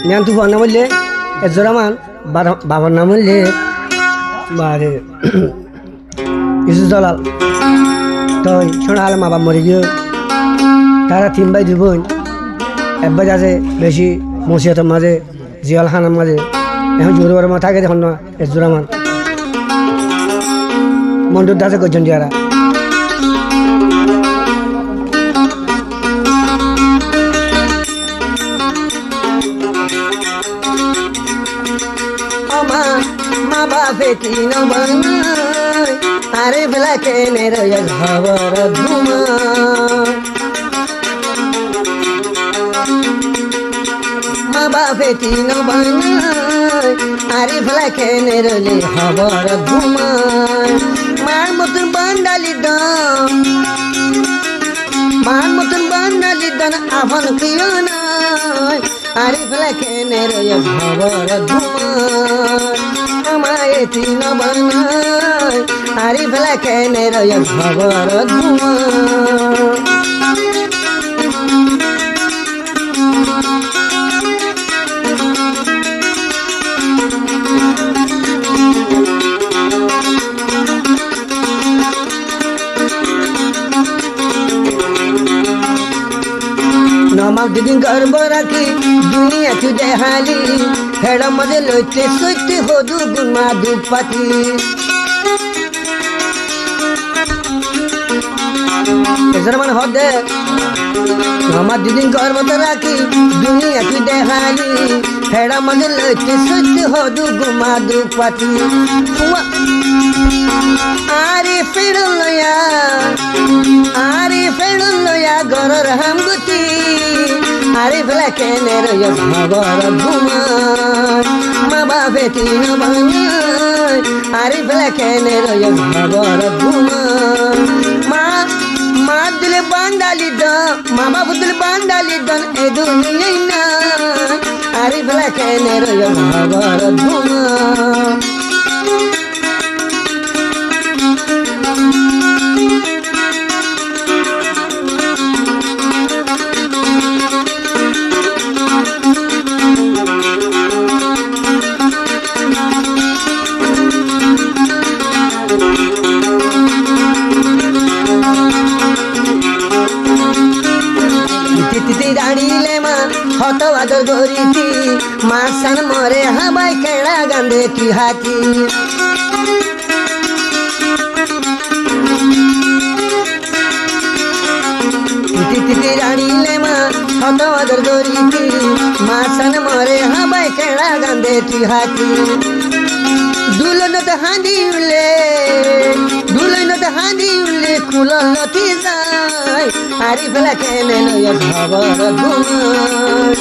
NAND তু নাম বললে এজরামান বাবার নাম বললে বারে ইসুস দলাল তো শোনা হলে মা বাপ মরে গিয়ে তারা 3 ভাই 2 বোন একবার আছে বেশি মসিয়াতের মাঝে জিয়াল খানের মাঝে এখন জোর বড় মা থাকে দেখুন না এজরামান মন্ডুর দাসে করছেন যারা মা বাপে তিন বানায় আরে বেলা কেনে রয়ে খবর ঘুমায় মা বাপে তিন বানায় আরে বেলা কেনে রলে খবর ঘুমায় মার মতন বান্ডালি দাম মার মতন বান্ডালি দান আপন প্রিয় নয় আরে বেলা কেনে রয়ে খবর ঘুমায় আমায় তিন বানায় আরে বেলা কেনে রয়ে খবর ঘুমায় नमाज दिन गर्भ राखी दुनिया तुझे हाली हेड़ा मजे लोटे सोते हो दू गुमा दू पाती जरमान हो दे नमाज दिन गर्भ राखी दुनिया तुझे हाली हेड़ा मजे लोटे सोते हो दू गुमा दू पाती आरे फेड़ लोया गरर हम गुती আরে বেলা কেনে রয়ে খবর ঘুমায় মা বাপে তিন বানায় আরে বেলা কেনে রয়ে খবর ঘুমায় মা দিলে বান্ডালি দন মা বাবু দিলে বান্ডালি দন এ দুনিয়ায় না আরে বেলা কেনে রয়ে খবর ঘুমায় রানিলে মা হত আদর গরিতি মা সান মরে হাবাই কেড়া গান্ধে কি হাতি তিতি রানিলে মা হত আদর গরিতি মা সান মরে হাবাই কেড়া গান্ধে কি হাতি দুলনত হাঁদি উলে কুলতি যায় আরি বেলা কেনে লয় খবর ঘুমায়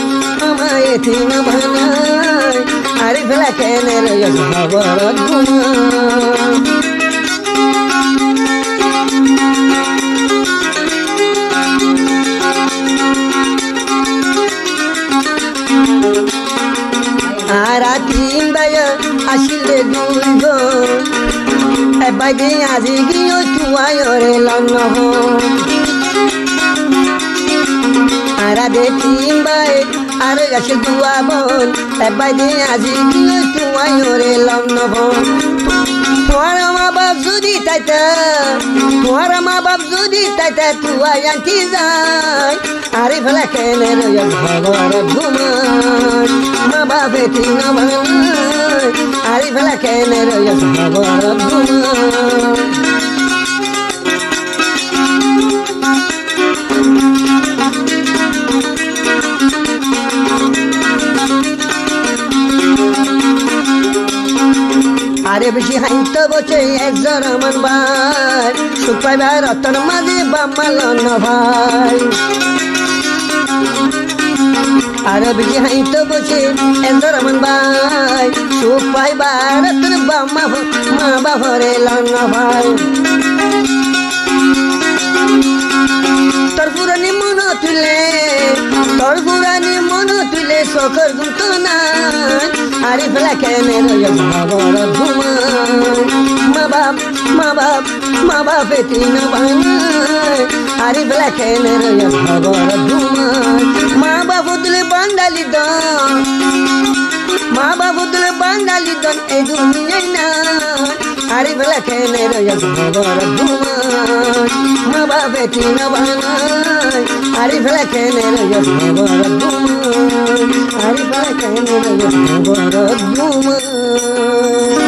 আমায় তিন বানায় আরি বেলা কেনে লয় খবর ঘুমায় আর তিন বায় আসিলে দুই গো বাইদে আজি গিয়ে তুয়ারে লগ্ন আর দে তিন বাই আর আসে দুয়া বোন বাইদে আজি গিয়ে তুয়ারে লগ্ন তোমার মা বাপ যদি তাইতা তুয়াই আনতে যায় আরে ফেলা কেনে রয়ে খবর ঘুমায় মা বাপে তিন বানায় আরে ফেলা কেনে রয়ে খবর ঘুমায় আরে বেশি হাইতে বসে একজন আমার ভাই সুখ পাইবার রতন মাঝে বামালন ভাই আরে বেশি হাইতে বসে একজন আমার ভাই সুখ পাইবার রতন বামা মা বাবরে লন ভাই তোর পুরানি মন তুলে শখর গুন্ত না আরে ফেলা কেনে রয় খবর ঘুমায় মা বাপ তিন বানায় আরে ফেলা কেনে রয় খবর ঘুমায় মা বাপ তুলে বান্দালি দন মা বাপ তুলে বান্দালি দন এই দুনিয়ায় না আরে ফেলা কেনে রয় খবর ঘুমায় মা বাপ তিন বানায় আরে ফেলা কেনে রয় খবর ঘুমায় আরে ফেলা কেনে রয় খবর ঘুমায়